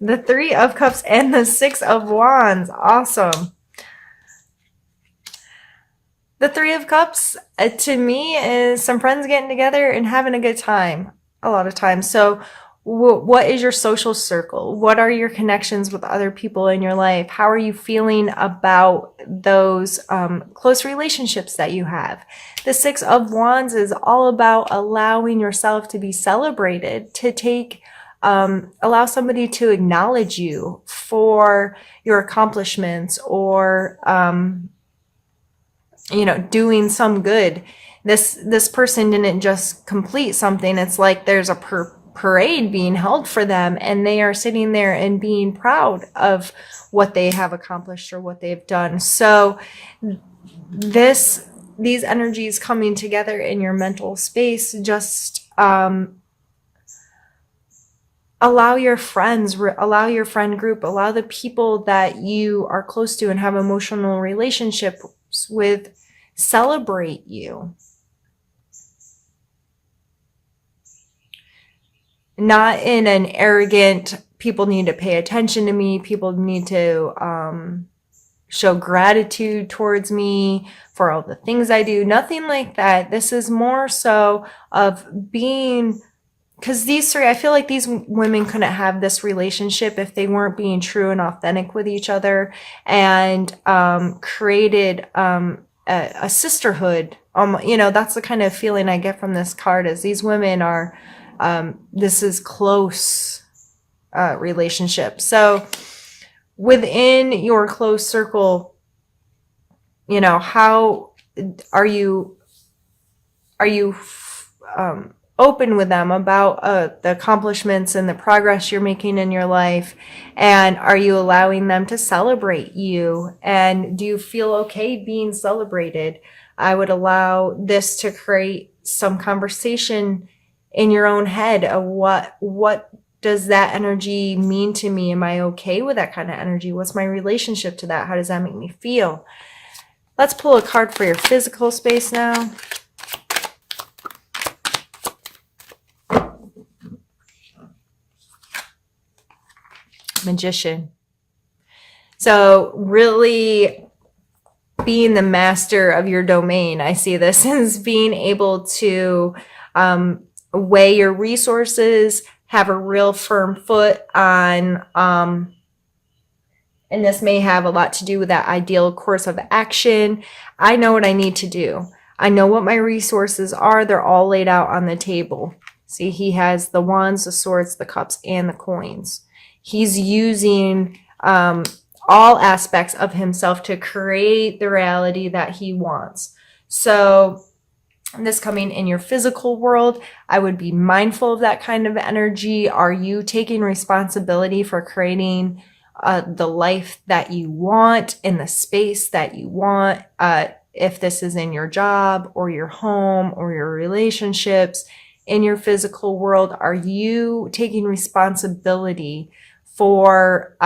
The Three of Cups and the Six of Wands. Awesome. The Three of Cups, to me, is some friends getting together and having a good time a lot of times. So what is your social circle? What are your connections with other people in your life? How are you feeling about those close relationships that you have? The Six of Wands is all about allowing yourself to be celebrated, to take allow somebody to acknowledge you for your accomplishments, or doing some good. This person didn't just complete something. It's like there's a parade being held for them, and they are sitting there and being proud of what they have accomplished or what they've done. So these energies coming together in your mental space, just allow your friends, allow your friend group, allow the people that you are close to and have emotional relationships with celebrate you. Not in an arrogant, people need to pay attention to me, people need to show gratitude towards me for all the things I do. Nothing like that. This is more so of being, because these three, I feel like these women couldn't have this relationship if they weren't being true and authentic with each other, and created a sisterhood. That's the kind of feeling I get from this card, is these women are, this is close relationship. So within your close circle, how are you open with them about the accomplishments and the progress you're making in your life? And are you allowing them to celebrate you? And do you feel okay being celebrated? I would allow this to create some conversation in your own head of what does that energy mean to me? Am I okay with that kind of energy? What's my relationship to that? How does that make me feel? Let's pull a card for your physical space now. Magician. So really being the master of your domain. I see this as being able to weigh your resources, have a real firm foot on, and this may have a lot to do with that ideal course of action. I know what I need to do. I know what my resources are. They're all laid out on the table. See, he has the wands, the swords, the cups, and the coins. He's using all aspects of himself to create the reality that he wants. So this coming in your physical world, I would be mindful of that kind of energy. Are you taking responsibility for creating the life that you want in the space that you want? If this is in your job or your home or your relationships, in your physical world, are you taking responsibility for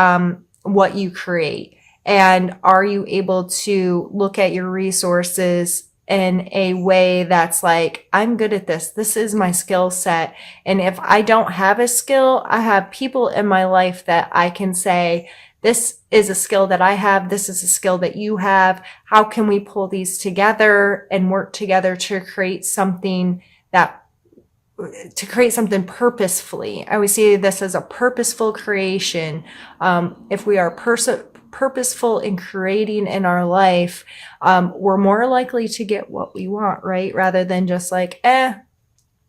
what you create? And are you able to look at your resources in a way that's like, I'm good at this. This is my skill set. And if I don't have a skill, I have people in my life that I can say, this is a skill that I have. This is a skill that you have. How can we pull these together and work together to create something purposefully? I would see this as a purposeful creation. If we are purposeful in creating in our life, we're more likely to get what we want, right? Rather than just like,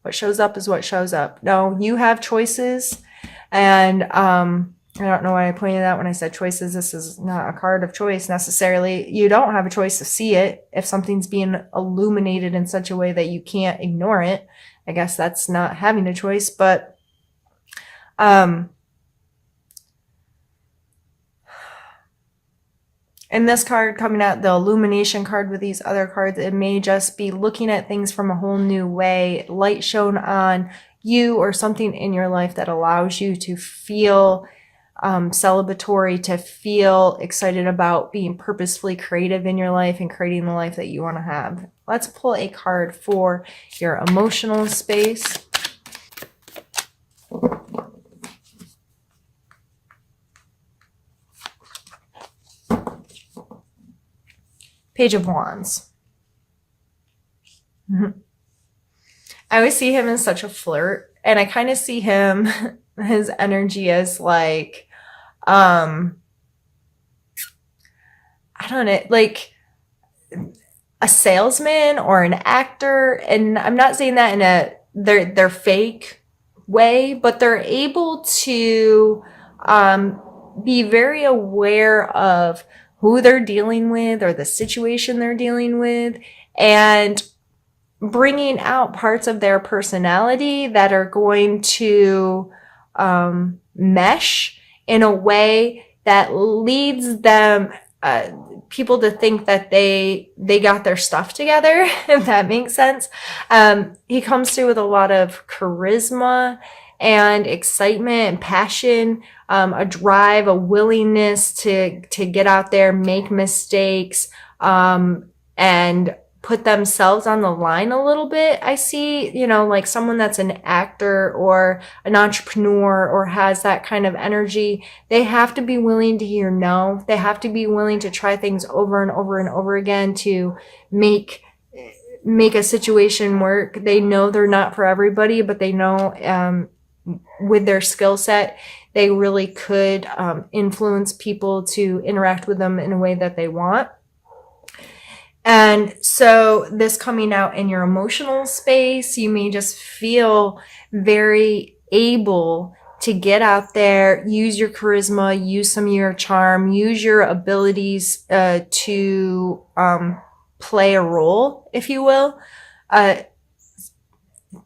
what shows up is what shows up. No, you have choices. And I don't know why I pointed out when I said choices. This is not a card of choice necessarily. You don't have a choice to see it. If something's being illuminated in such a way that you can't ignore it, I guess that's not having a choice. But in this card coming out, the illumination card with these other cards, it may just be looking at things from a whole new way, light shown on you or something in your life that allows you to feel celebratory, to feel excited about being purposefully creative in your life and creating the life that you want to have. Let's pull a card for your emotional space. Page of Wands. I always see him as such a flirt, and I kind of see him, his energy as like, I don't know, like a salesman or an actor. And I'm not saying that in a they're fake way, but they're able to be very aware of who they're dealing with or the situation they're dealing with, and bringing out parts of their personality that are going to mesh in a way that leads them, people to think that they got their stuff together, if that makes sense. He comes through with a lot of charisma and excitement and passion, a drive, a willingness to get out there, make mistakes, and put themselves on the line a little bit. I see, like someone that's an actor or an entrepreneur or has that kind of energy. They have to be willing to hear no. They have to be willing to try things over and over and over again to make a situation work. They know they're not for everybody, but they know, with their skill set, they really could influence people to interact with them in a way that they want. And so this coming out in your emotional space, you may just feel very able to get out there, use your charisma, use some of your charm, use your abilities to play a role, if you will,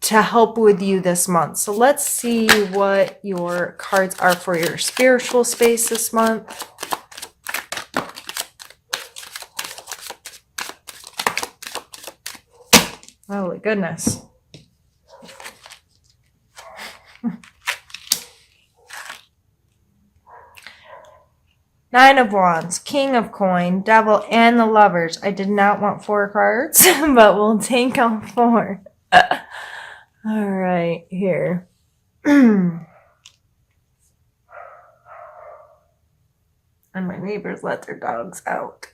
to help with you this month. So let's see what your cards are for your spiritual space this month. Holy goodness. Nine of Wands, King of Coin, Devil, and the Lovers. I did not want 4 cards, but we'll take all 4. All right, here. And my neighbors let their dogs out.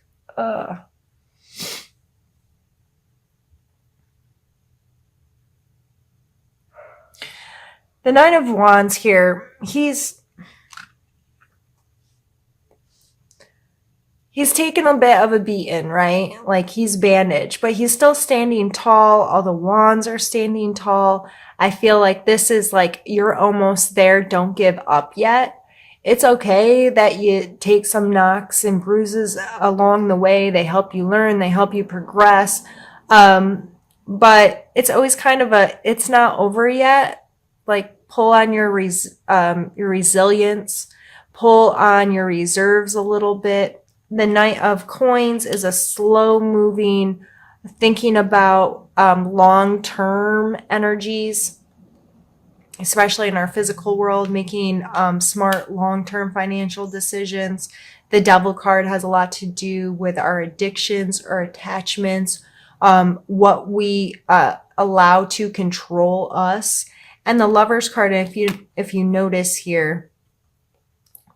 The Nine of Wands here, he's taken a bit of a beating, right? Like he's bandaged, but he's still standing tall. All the wands are standing tall. I feel like this is like, you're almost there. Don't give up yet. It's okay that you take some knocks and bruises along the way. They help you learn. They help you progress. But it's always kind of it's not over yet. Like pull on your resilience, pull on your reserves a little bit. The Knight of Coins is a slow moving, thinking about long-term energies, especially in our physical world, making smart long-term financial decisions. The Devil card has a lot to do with our addictions or attachments, what we allow to control us. And the Lovers card, if you notice here,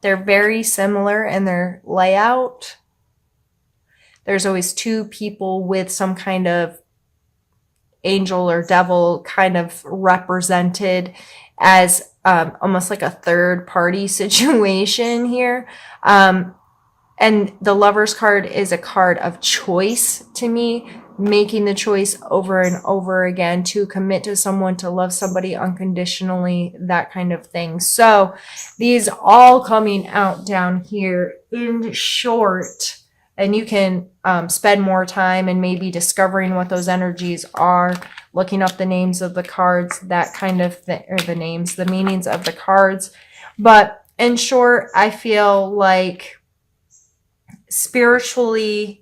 they're very similar in their layout. There's always 2 people with some kind of angel or devil kind of represented as almost like a third party situation here. And the Lovers card is a card of choice to me, making the choice over and over again to commit to someone, to love somebody unconditionally, that kind of thing. So these all coming out down here in short, and you can spend more time and maybe discovering what those energies are, looking up the names of the cards, that kind of thing, or the meanings of the cards. But in short, I feel like spiritually,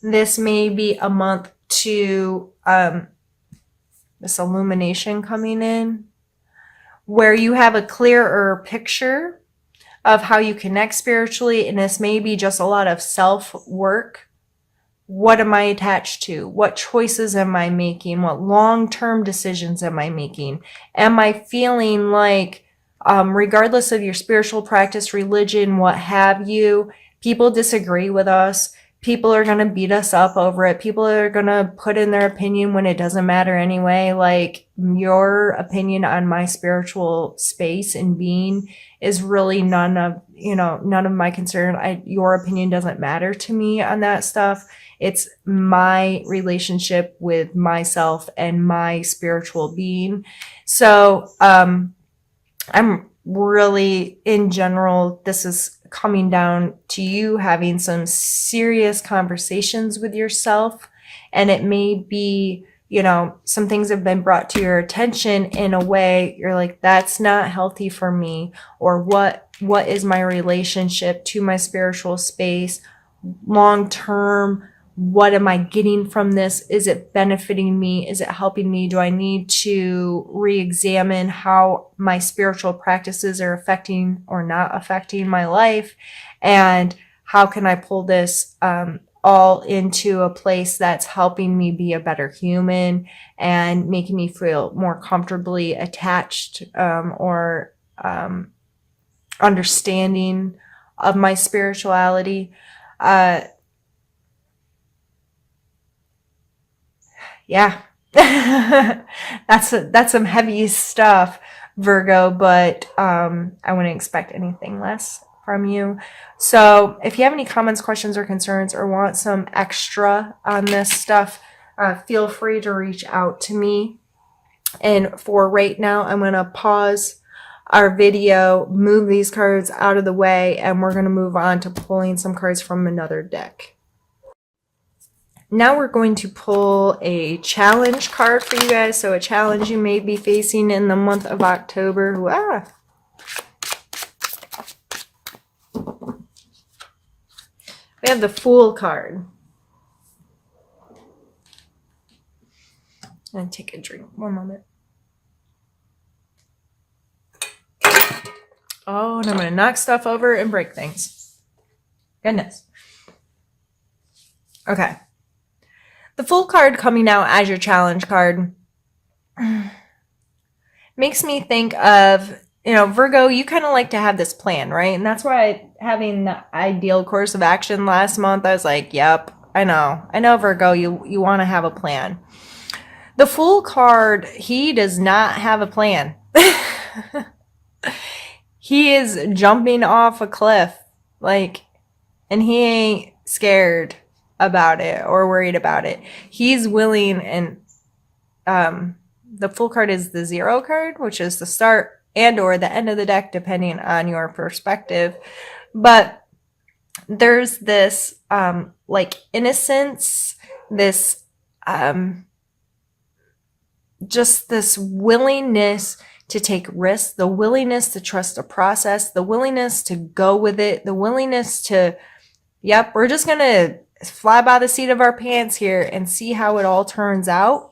this may be a month to this illumination coming in, where you have a clearer picture of how you connect spiritually. And this may be just a lot of self-work. What am I attached to? What choices am I making? What long-term decisions am I making? Am I feeling like, regardless of your spiritual practice, religion, what have you, people disagree with us. People are going to beat us up over it. People are going to put in their opinion when it doesn't matter anyway. Like, your opinion on my spiritual space and being is really none of my concern. Your opinion doesn't matter to me on that stuff. It's my relationship with myself and my spiritual being. So, I'm really, in general, this is coming down to you having some serious conversations with yourself. And it may be, some things have been brought to your attention in a way you're like, that's not healthy for me. Or what is my relationship to my spiritual space long term? What am I getting from this? Is it benefiting me? Is it helping me? Do I need to re-examine how my spiritual practices are affecting or not affecting my life? And how can I pull this all into a place that's helping me be a better human and making me feel more comfortably attached or understanding of my spirituality? Yeah, that's some heavy stuff, Virgo, but I wouldn't expect anything less from you. So if you have any comments, questions, or concerns, or want some extra on this stuff, feel free to reach out to me. And for right now, I'm going to pause our video, move these cards out of the way, and we're going to move on to pulling some cards from another deck. Now we're going to pull a challenge card for you guys. So a challenge you may be facing in the month of October. We have the Fool card. I'm going to take a drink. One moment. Oh, and I'm going to knock stuff over and break things. Goodness. Okay. The Fool card coming out as your challenge card makes me think of, Virgo, you kind of like to have this plan, right? And that's why having the ideal course of action last month, I was like, yep, I know, Virgo, you want to have a plan. The Fool card, he does not have a plan. He is jumping off a cliff, and he ain't scared about it or worried about it. He's willing, and the Fool card is the 0 card, which is the start and or the end of the deck, depending on your perspective. But there's this innocence, this just this willingness to take risks, the willingness to trust the process, the willingness to go with it, the willingness to, yep, we're just going to fly by the seat of our pants here and see how it all turns out.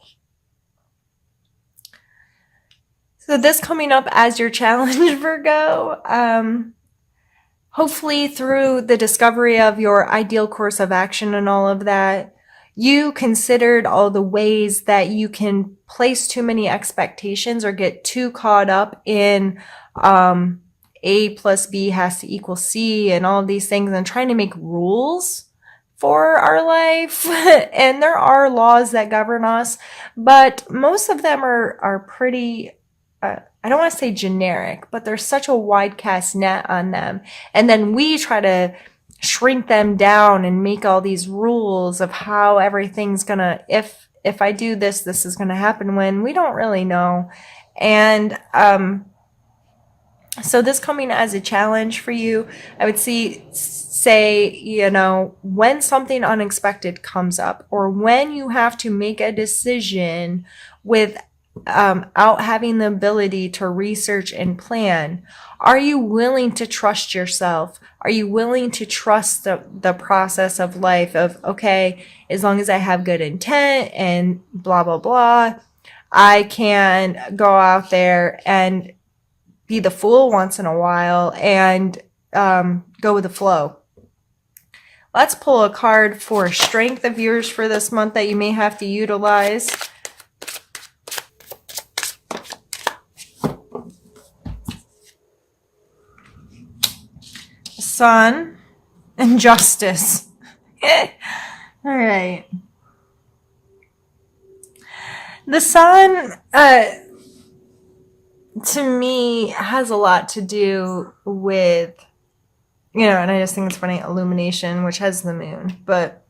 So this coming up as your challenge, Virgo, hopefully through the discovery of your ideal course of action and all of that, you considered all the ways that you can place too many expectations or get too caught up in A plus B has to equal C and all of these things and trying to make rules for our life. And there are laws that govern us, but most of them are pretty, I don't want to say generic, but there's such a wide cast net on them. And then we try to shrink them down and make all these rules of how everything's gonna, if I do this, this is gonna happen, when we don't really know. And so this coming as a challenge for you, I would say, when something unexpected comes up, or when you have to make a decision without having the ability to research and plan, are you willing to trust yourself? Are you willing to trust the process of life of, okay, as long as I have good intent and blah, blah, blah, I can go out there and be the fool once in a while and go with the flow. Let's pull a card for strength of yours for this month that you may have to utilize. Sun and Justice. All right. The sun, to me, has a lot to do with, and I just think it's funny, illumination, which has the moon, but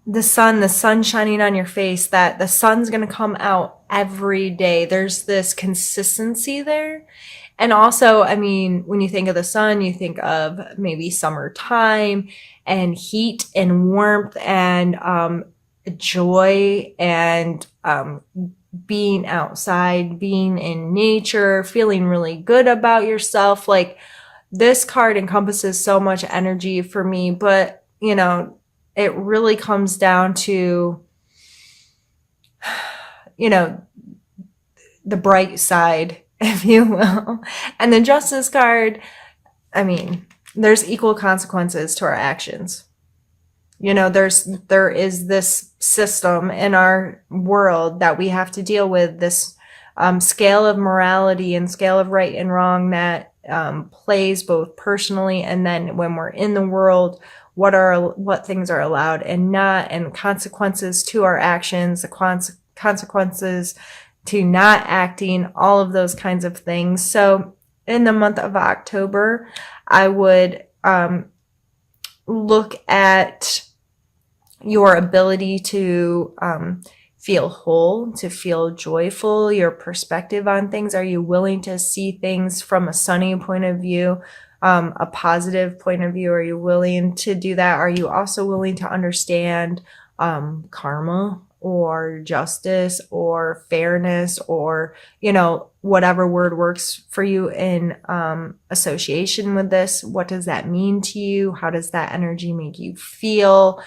the sun shining on your face, that the sun's going to come out every day. There's this consistency there. And also, I mean, when you think of the sun, you think of maybe summertime and heat and warmth and joy and being outside, being in nature, feeling really good about yourself. Like, this card encompasses so much energy for me, but it really comes down to, the bright side, if you will. And the Justice card, I mean, there's equal consequences to our actions. There is this system in our world that we have to deal with, this scale of morality and scale of right and wrong that plays both personally and then when we're in the world, what things are allowed and not, and consequences to our actions, the consequences to not acting, all of those kinds of things. So in the month of October, I would look at your ability to feel whole, to feel joyful, your perspective on things. Are you willing to see things from a sunny point of view? A positive point of view? Are you willing to do that? Are you also willing to understand karma or justice or fairness or, whatever word works for you in association with this? What does that mean to you? How does that energy make you feel?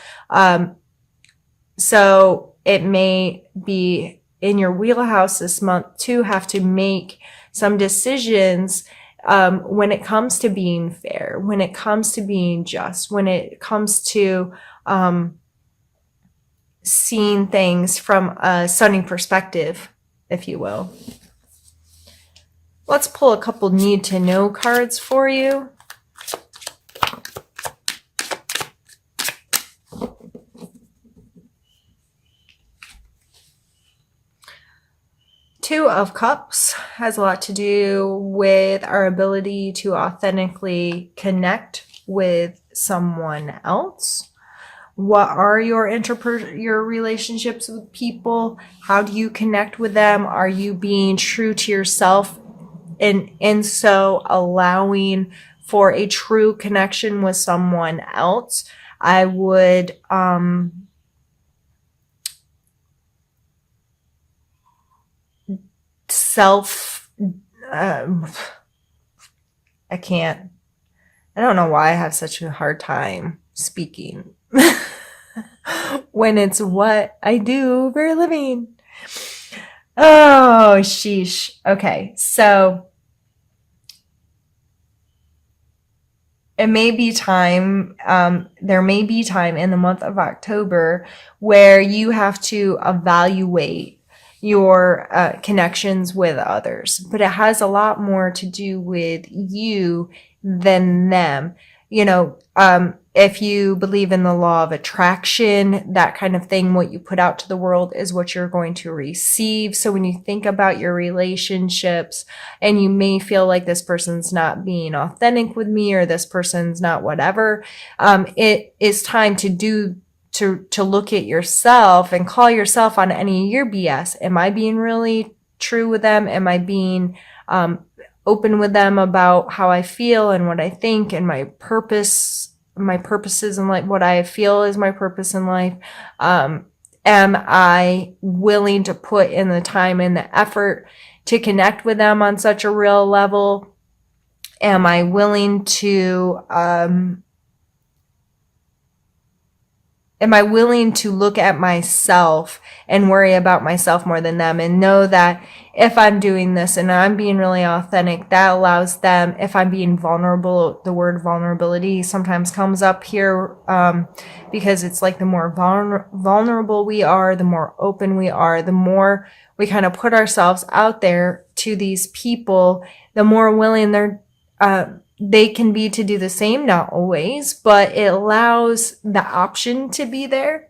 So it may be in your wheelhouse this month to have to make some decisions when it comes to being fair, when it comes to being just, when it comes to seeing things from a sunny perspective, if you will. Let's pull a couple need to know cards for you. Two of Cups has a lot to do with our ability to authentically connect with someone else. What are your relationships with people? How do you connect with them? Are you being true to yourself and so allowing for a true connection with someone else? I would I don't know why I have such a hard time speaking when it's what I do for a living. Oh, sheesh. Okay, so it may be time, there may be time in the month of October where you have to evaluate your connections with others, but it has a lot more to do with you than them. If you believe in the law of attraction, that kind of thing, what you put out to the world is what you're going to receive. So when you think about your relationships and you may feel like this person's not being authentic with me or this person's not whatever, it is time to look at yourself and call yourself on any of your BS. Am I being really true with them? Am I being open with them about how I feel and what I think and my purposes in life, what I feel is my purpose in life? Am I willing to put in the time and the effort to connect with them on such a real level? Am I willing to look at myself and worry about myself more than them, and know that if I'm doing this and I'm being really authentic, that allows them, if I'm being vulnerable, the word vulnerability sometimes comes up here because it's like the more vulnerable we are, the more open we are, the more we kind of put ourselves out there to these people, the more willing they can be to do the same, not always, but it allows the option to be there.